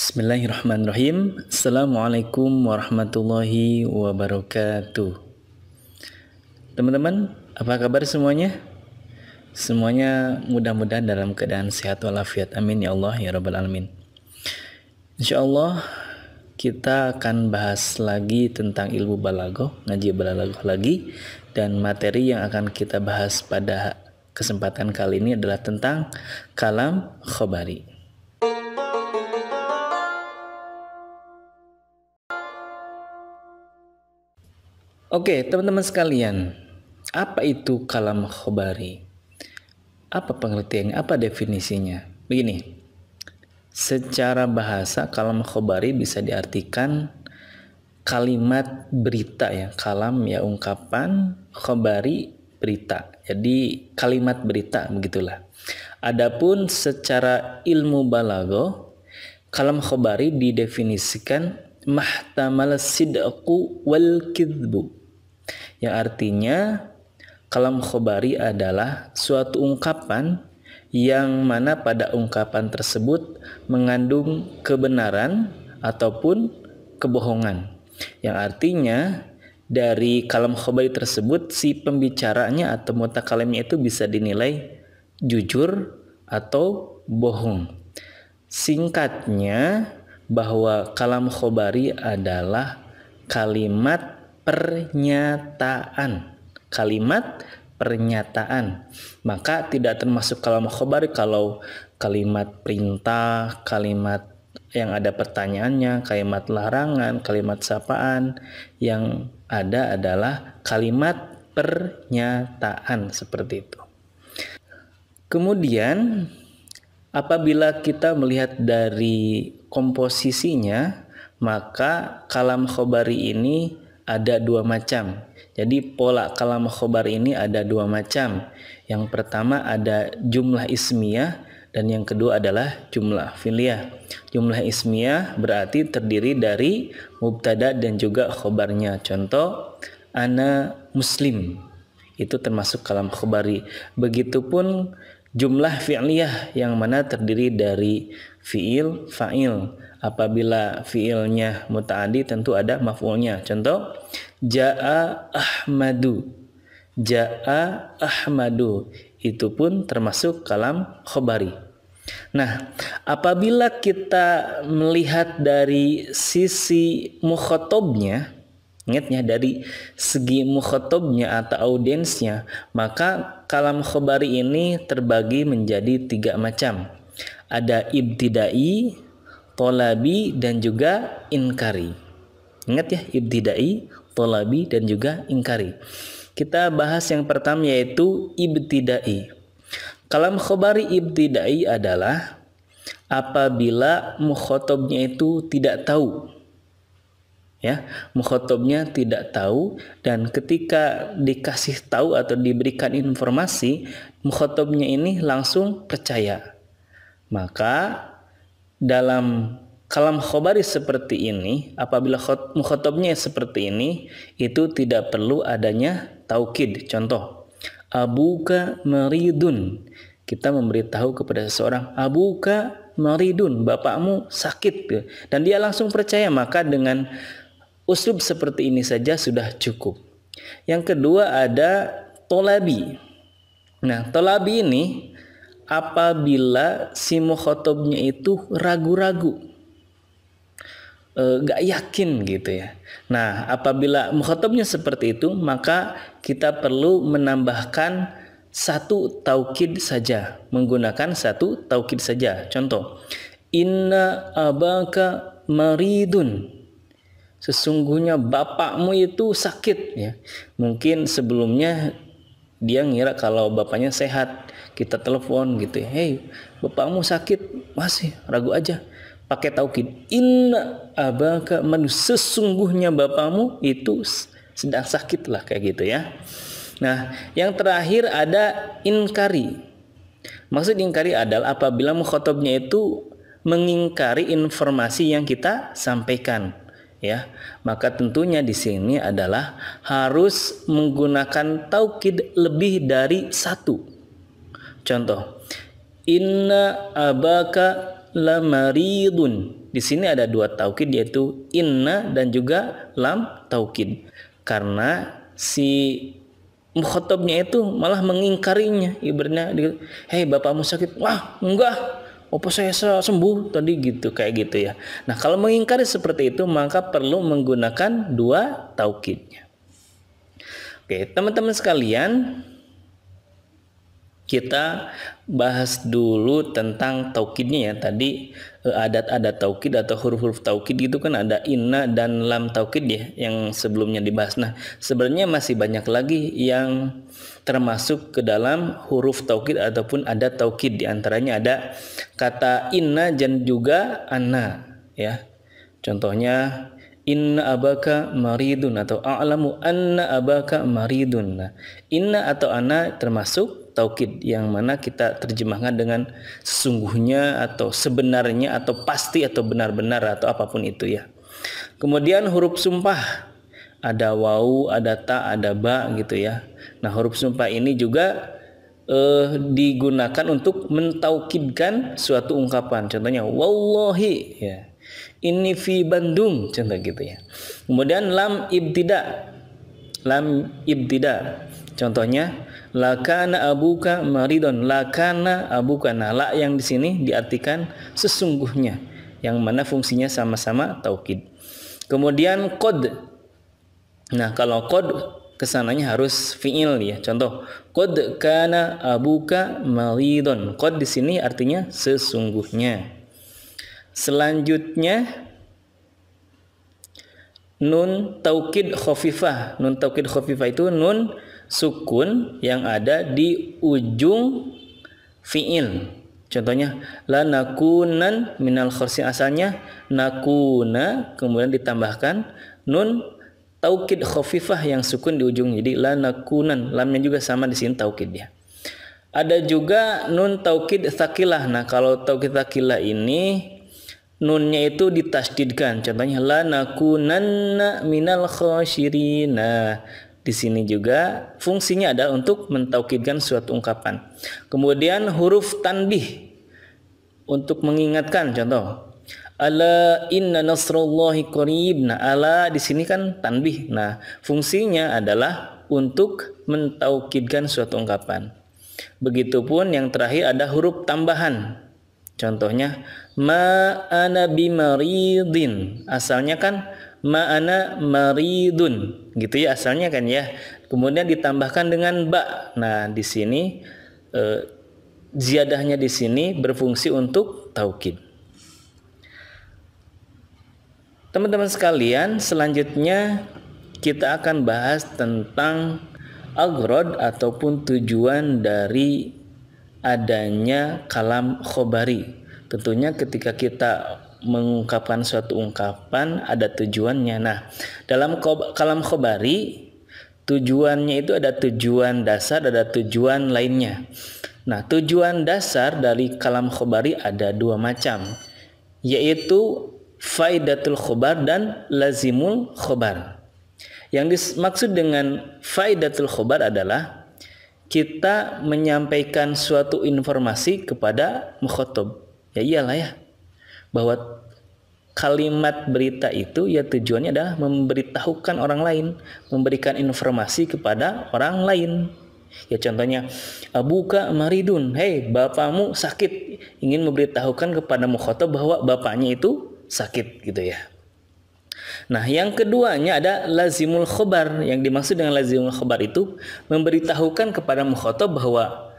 Bismillahirrahmanirrahim. Assalamualaikum warahmatullahi wabarakatuh. Teman-teman, apa kabar semuanya? Semuanya mudah-mudahan dalam keadaan sehat walafiat. Amin ya Allah ya Rabbal Alamin. Insyaallah kita akan bahas lagi tentang ilmu balaghah, ngaji balaghah lagi, dan materi yang akan kita bahas pada kesempatan kali ini adalah tentang kalam khabari. Oke, teman-teman sekalian, apa itu kalam khabari? Apa pengertiannya? Apa definisinya? Begini, secara bahasa kalam khabari bisa diartikan kalimat berita ya. Kalam ya ungkapan, khabari berita. Jadi kalimat berita begitulah. Adapun secara ilmu balaghah, kalam khabari didefinisikan mahtamal sidqu wal kidbu. Yang artinya kalam khabari adalah suatu ungkapan yang mana pada ungkapan tersebut mengandung kebenaran ataupun kebohongan. Yang artinya dari kalam khabari tersebut si pembicaranya atau mutakalimnya itu bisa dinilai jujur atau bohong. Singkatnya bahwa kalam khabari adalah kalimat pernyataan. Kalimat pernyataan. Maka tidak termasuk kalam khabari kalau kalimat perintah, kalimat yang ada pertanyaannya, kalimat larangan, kalimat sapaan. Yang ada adalah kalimat pernyataan seperti itu. Kemudian apabila kita melihat dari komposisinya, maka kalam khabari ini ada dua macam. Jadi pola kalam khabari ini ada dua macam. Yang pertama ada jumlah ismiyah dan yang kedua adalah jumlah fi'liyah. Jumlah ismiyah berarti terdiri dari mubtada dan juga khabarnya. Contoh, ana muslim. Itu termasuk kalam khabari. Begitupun jumlah fi'liyah yang mana terdiri dari fi'il, fa'il. Apabila fi'ilnya muta'addi tentu ada maf'ulnya. Contoh, ja'a Ahmadu. Ja'a Ahmadu. Itu pun termasuk kalam khabari. Nah, apabila kita melihat dari sisi mukhatabnya, ingat ya, dari segi mukhatabnya atau audiensnya, maka kalam khabari ini terbagi menjadi tiga macam. Ada ibtidai, tolabi, dan juga inkari. Ingat ya, ibtidai, tolabi, dan juga inkari. Kita bahas yang pertama yaitu ibtidai. Kalam khabari ibtidai adalah apabila mukhatabnya itu tidak tahu. Ya, mukhatabnya tidak tahu, dan ketika dikasih tahu atau diberikan informasi, mukhatabnya ini langsung percaya. Maka dalam kalam khabari seperti ini, apabila mukhatabnya seperti ini, itu tidak perlu adanya taukid. Contoh, abuka maridun. Kita memberitahu kepada seseorang, abuka maridun, bapakmu sakit, dan dia langsung percaya. Maka dengan uslub seperti ini saja sudah cukup. Yang kedua ada tolabi. Nah, tolabi ini apabila si mukhatabnya itu ragu-ragu, gak yakin gitu ya. Nah, apabila mukhatabnya seperti itu, maka kita perlu menambahkan satu taukid saja, menggunakan satu taukid saja. Contoh, inna abaka maridun. Sesungguhnya bapakmu itu sakit ya. Mungkin sebelumnya dia ngira kalau bapaknya sehat, kita telepon gitu ya, hei bapakmu sakit, masih ragu aja, pakai taukid, inna abaka man, sesungguhnya bapakmu itu sedang sakit lah, kayak gitu ya. Nah, yang terakhir ada inkari. Maksud inkari adalah apabila mukhatabnya itu mengingkari informasi yang kita sampaikan. Ya, maka tentunya di sini adalah harus menggunakan taukid lebih dari satu. Contoh, inna abaka lamaridun. di sini ada dua taukid, yaitu inna dan juga lam taukid. Karena si mukhatabnya itu malah mengingkarinya, ibaratnya, hei bapakmu sakit, wah enggak, apa saya sembuh tadi, gitu, kayak gitu ya. Nah, kalau mengingkari seperti itu maka perlu menggunakan dua taukidnya. Oke, teman-teman sekalian, kita bahas dulu tentang taukidnya ya. Tadi adat-adat taukid atau huruf-huruf taukid itu kan ada inna dan lam taukid ya, yang sebelumnya dibahas. Nah, sebenarnya masih banyak lagi yang termasuk ke dalam huruf taukid ataupun adat taukid. Di antaranya ada kata inna dan juga anna ya. Contohnya inna abaka maridun atau a'lamu anna abaka maridun. Nah, inna atau anna termasuk taukid yang mana kita terjemahkan dengan sesungguhnya atau sebenarnya atau pasti atau benar-benar atau apapun itu ya. Kemudian huruf sumpah ada wawu, ada ta, ada ba gitu ya. Nah, huruf sumpah ini juga digunakan untuk mentaukidkan suatu ungkapan. Contohnya wallahi ya. Ini fi Bandung, contoh gitu ya. Kemudian lam ibtida. Lam ibtida. Contohnya lakana abuka maridon. Lakana abuka. Nah, la yang di sini diartikan sesungguhnya, yang mana fungsinya sama-sama taukid. Kemudian qad. Nah, kalau qad kesananya harus fiil ya. Contoh, qad kana abuka maridon. Qad di sini artinya sesungguhnya. Selanjutnya nun taukid khafifah. Nun taukid khafifah itu nun sukun yang ada di ujung fiil. Contohnya la nakunan minal khorsin, asalnya nakuna kemudian ditambahkan nun taukid khafifah yang sukun di ujung, jadi la nakunan. Lamnya juga sama di sini taukid ya. Ada juga nun taukid tsaqilah. Nah, kalau taukid tsaqilah ini nunnya itu ditasdidkan. Contohnya la nakunanna minal khasyirin. Nah, di sini juga fungsinya adalah untuk mentaukidkan suatu ungkapan. Kemudian huruf tanbih untuk mengingatkan. Contoh, ala inna nasrullahi qarib. Nah, ala di sini kan tanbih. Nah, fungsinya adalah untuk mentaukidkan suatu ungkapan. Begitupun yang terakhir ada huruf tambahan. Contohnya ma'ana bimaridin. Asalnya kan ma'ana maridun gitu ya, asalnya kan ya. Kemudian ditambahkan dengan ba. Nah, di sini ziyadahnya di sini berfungsi untuk taukid. Teman-teman sekalian, selanjutnya kita akan bahas tentang aghrad ataupun tujuan dari adanya kalam khobari. Tentunya ketika kita mengungkapkan suatu ungkapan ada tujuannya. Nah, dalam kalam khobari tujuannya itu ada tujuan dasar, ada tujuan lainnya. Nah, tujuan dasar dari kalam khobari ada dua macam, yaitu faidatul khobar dan lazimul khobar. Yang dimaksud dengan faidatul khobar adalah kita menyampaikan suatu informasi kepada mukhatab. Ya iyalah ya, bahwa kalimat berita itu ya tujuannya adalah memberitahukan orang lain, memberikan informasi kepada orang lain. Ya contohnya, abuka maridun, hei bapakmu sakit, ingin memberitahukan kepada mukhatab bahwa bapaknya itu sakit gitu ya. Nah, yang keduanya ada lazimul khobar. Yang dimaksud dengan lazimul khobar itu memberitahukan kepada mukhatab bahwa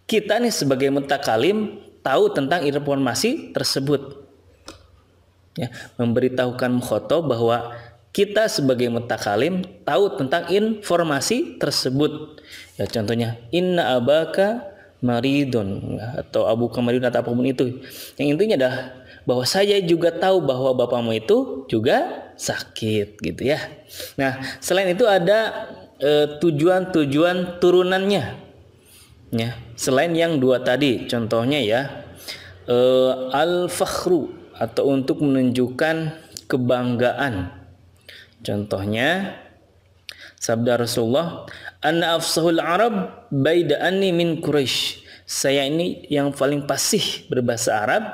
kita nih sebagai mutakalim tahu tentang informasi tersebut. Ya, memberitahukan mukhatab bahwa kita sebagai mutakalim tahu tentang informasi tersebut. Ya contohnya inna abaka maridun atau abuka maridun atau apapun itu. Yang intinya adalah bahwa saya juga tahu bahwa bapakmu itu juga sakit gitu ya. Nah, selain itu ada tujuan-tujuan turunannya. Ya, selain yang dua tadi, contohnya ya al-fakhru atau untuk menunjukkan kebanggaan. Contohnya sabda Rasulullah, anna afsahul arab baida anni min Quraisy. Saya ini yang paling fasih berbahasa Arab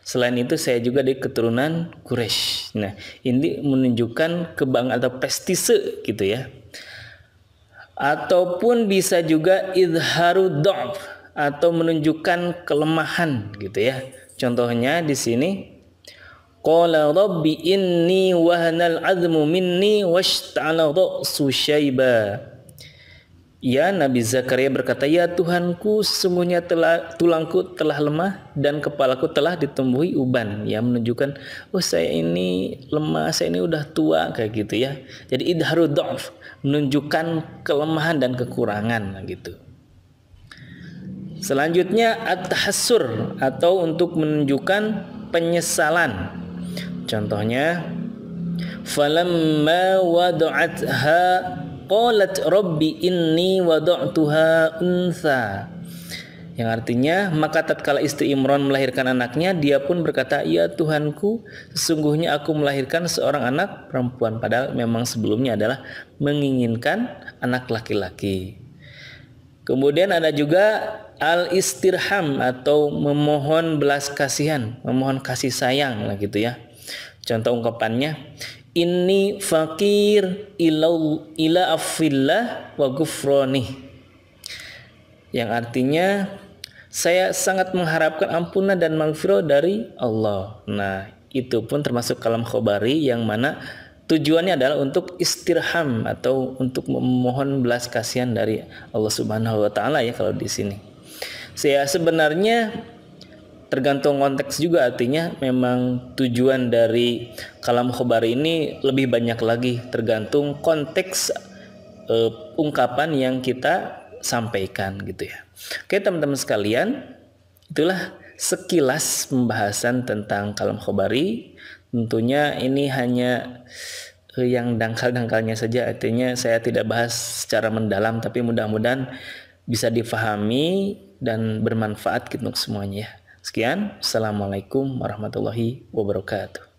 Selain itu saya juga dari keturunan Quraisy. Nah, ini menunjukkan kebanggaan atau prestise gitu ya. Ataupun bisa juga idharu dha'f atau menunjukkan kelemahan gitu ya. Contohnya di sini qala rabbi inni wahanal azmu minni washta'ala ra'su syaiba. Ya, Nabi Zakaria berkata, ya Tuhanku, sesungguhnya tulangku telah lemah dan kepalaku telah ditumbuhi uban. Ya, menunjukkan, oh saya ini lemah, saya ini udah tua kayak gitu ya. Jadi idharu dha'f, menunjukkan kelemahan dan kekurangan gitu. Selanjutnya at-tahassur atau untuk menunjukkan penyesalan. Contohnya falamma wada'atha qalat rabbi inni wada'tuha untha, yang artinya maka tatkala istri Imran melahirkan anaknya, dia pun berkata, ya Tuhanku, sesungguhnya aku melahirkan seorang anak perempuan, padahal memang sebelumnya adalah menginginkan anak laki-laki. Kemudian ada juga al-istirham atau memohon belas kasihan, memohon kasih sayang lah gitu ya. Contoh ungkapannya, inni fakir ila afillah wa gufroni, yang artinya saya sangat mengharapkan ampunan dan maghfirah dari Allah. Nah, itu pun termasuk kalam khobari yang mana tujuannya adalah untuk istirham atau untuk memohon belas kasihan dari Allah Subhanahu wa taala ya kalau di sini. Saya sebenarnya tergantung konteks juga, artinya memang tujuan dari kalam khobari ini lebih banyak lagi tergantung konteks ungkapan yang kita sampaikan gitu ya. Oke teman-teman sekalian, itulah sekilas pembahasan tentang kalam khobari. Tentunya ini hanya yang dangkal-dangkalnya saja, artinya saya tidak bahas secara mendalam, tapi mudah-mudahan bisa difahami dan bermanfaat gitu untuk semuanya. Sekian, assalamualaikum warahmatullahi wabarakatuh.